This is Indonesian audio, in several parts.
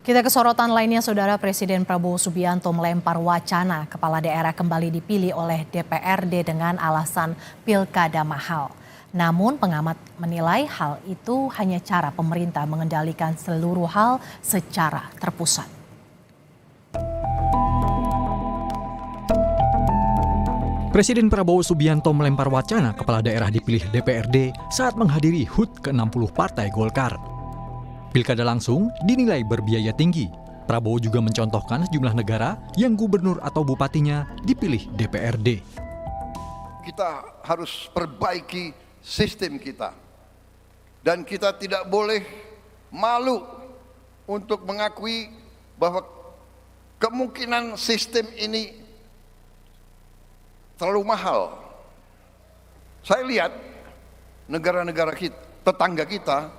Kita ke sorotan lainnya, Saudara. Presiden Prabowo Subianto melempar wacana kepala daerah kembali dipilih oleh DPRD dengan alasan pilkada mahal. Namun pengamat menilai hal itu hanya cara pemerintah mengendalikan seluruh hal secara terpusat. Presiden Prabowo Subianto melempar wacana kepala daerah dipilih DPRD saat menghadiri HUT ke-60 Partai Golkar. Pilkada langsung dinilai berbiaya tinggi. Prabowo juga mencontohkan sejumlah negara yang gubernur atau bupatinya dipilih DPRD. Kita harus perbaiki sistem kita. Dan kita tidak boleh malu untuk mengakui bahwa kemungkinan sistem ini terlalu mahal. Saya lihat negara-negara kita, tetangga kita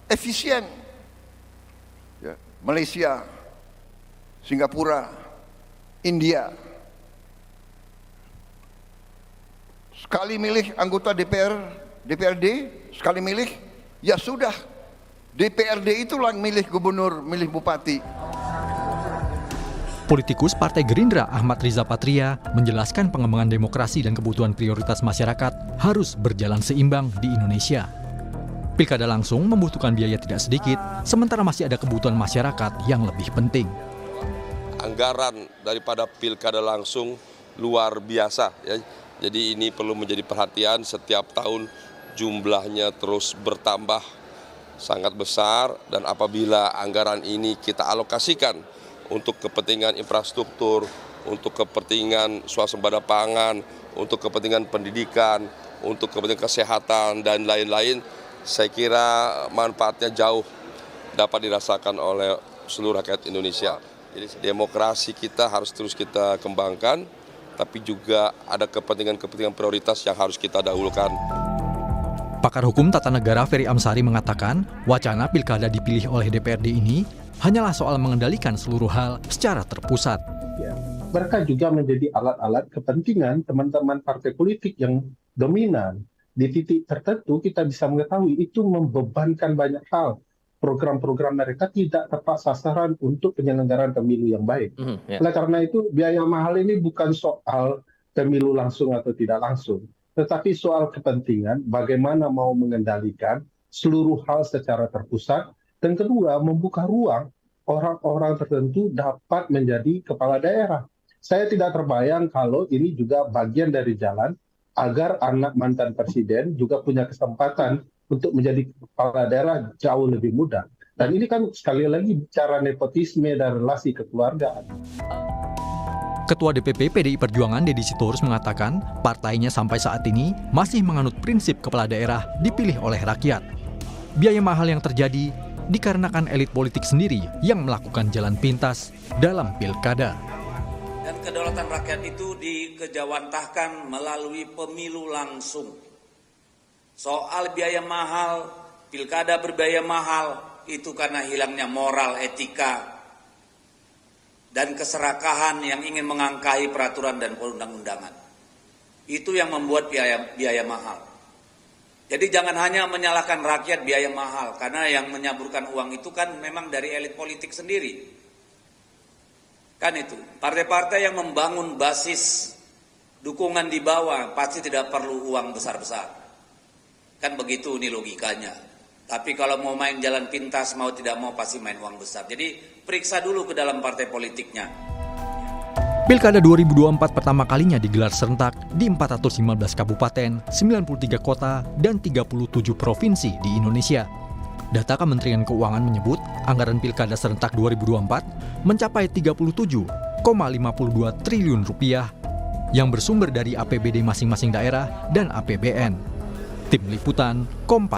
efisien. Ya, Malaysia, Singapura, India. Sekali milih anggota DPRD, sekali milih, ya sudah. DPRD itulah yang milih gubernur, milih bupati. Politikus Partai Gerindra Ahmad Riza Patria menjelaskan pengembangan demokrasi dan kebutuhan prioritas masyarakat harus berjalan seimbang di Indonesia. Pilkada langsung membutuhkan biaya tidak sedikit, sementara masih ada kebutuhan masyarakat yang lebih penting. Anggaran daripada pilkada langsung luar biasa, ya. Jadi ini perlu menjadi perhatian. Setiap tahun jumlahnya terus bertambah sangat besar, dan apabila anggaran ini kita alokasikan untuk kepentingan infrastruktur, untuk kepentingan swasembada pangan, untuk kepentingan pendidikan, untuk kepentingan kesehatan dan lain-lain, saya kira manfaatnya jauh dapat dirasakan oleh seluruh rakyat Indonesia. Jadi demokrasi kita harus terus kita kembangkan, tapi juga ada kepentingan-kepentingan prioritas yang harus kita dahulukan. Pakar hukum tata negara Ferry Amsari mengatakan, wacana pilkada dipilih oleh DPRD ini hanyalah soal mengendalikan seluruh hal secara terpusat. Ya, mereka juga menjadi alat-alat kepentingan teman-teman partai politik yang dominan. Di titik tertentu kita bisa mengetahui itu membebankan banyak hal. Program-program mereka tidak tepat sasaran untuk penyelenggaraan pemilu yang baik. Oleh karena itu biaya mahal ini bukan soal pemilu langsung atau tidak langsung, tetapi soal kepentingan bagaimana mau mengendalikan seluruh hal secara terpusat, dan kedua membuka ruang orang-orang tertentu dapat menjadi kepala daerah. Saya tidak terbayang kalau ini juga bagian dari jalan agar anak mantan presiden juga punya kesempatan untuk menjadi kepala daerah jauh lebih mudah. Dan ini kan sekali lagi bicara nepotisme dan relasi kekeluargaan. Ketua DPP PDI Perjuangan Deddy Sitorus mengatakan partainya sampai saat ini masih menganut prinsip kepala daerah dipilih oleh rakyat. Biaya mahal yang terjadi dikarenakan elit politik sendiri yang melakukan jalan pintas dalam pilkada. Dan kedaulatan rakyat itu dikejawantahkan melalui pemilu langsung. Soal biaya mahal, pilkada berbiaya mahal, itu karena hilangnya moral, etika, dan keserakahan yang ingin mengangkahi peraturan dan perundang-undangan. Itu yang membuat biaya mahal. Jadi jangan hanya menyalahkan rakyat biaya mahal, karena yang menyaburkan uang itu kan memang dari elit politik sendiri. Kan itu, partai-partai yang membangun basis dukungan di bawah pasti tidak perlu uang besar-besar. Kan begitu ini logikanya. Tapi kalau mau main jalan pintas, mau tidak mau pasti main uang besar. Jadi periksa dulu ke dalam partai politiknya. Pilkada 2024 pertama kalinya digelar serentak di 415 kabupaten, 93 kota, dan 37 provinsi di Indonesia. Data Kementerian Keuangan menyebut anggaran pilkada serentak 2024 mencapai 37,52 triliun rupiah yang bersumber dari APBD masing-masing daerah dan APBN. Tim Liputan, Kompas.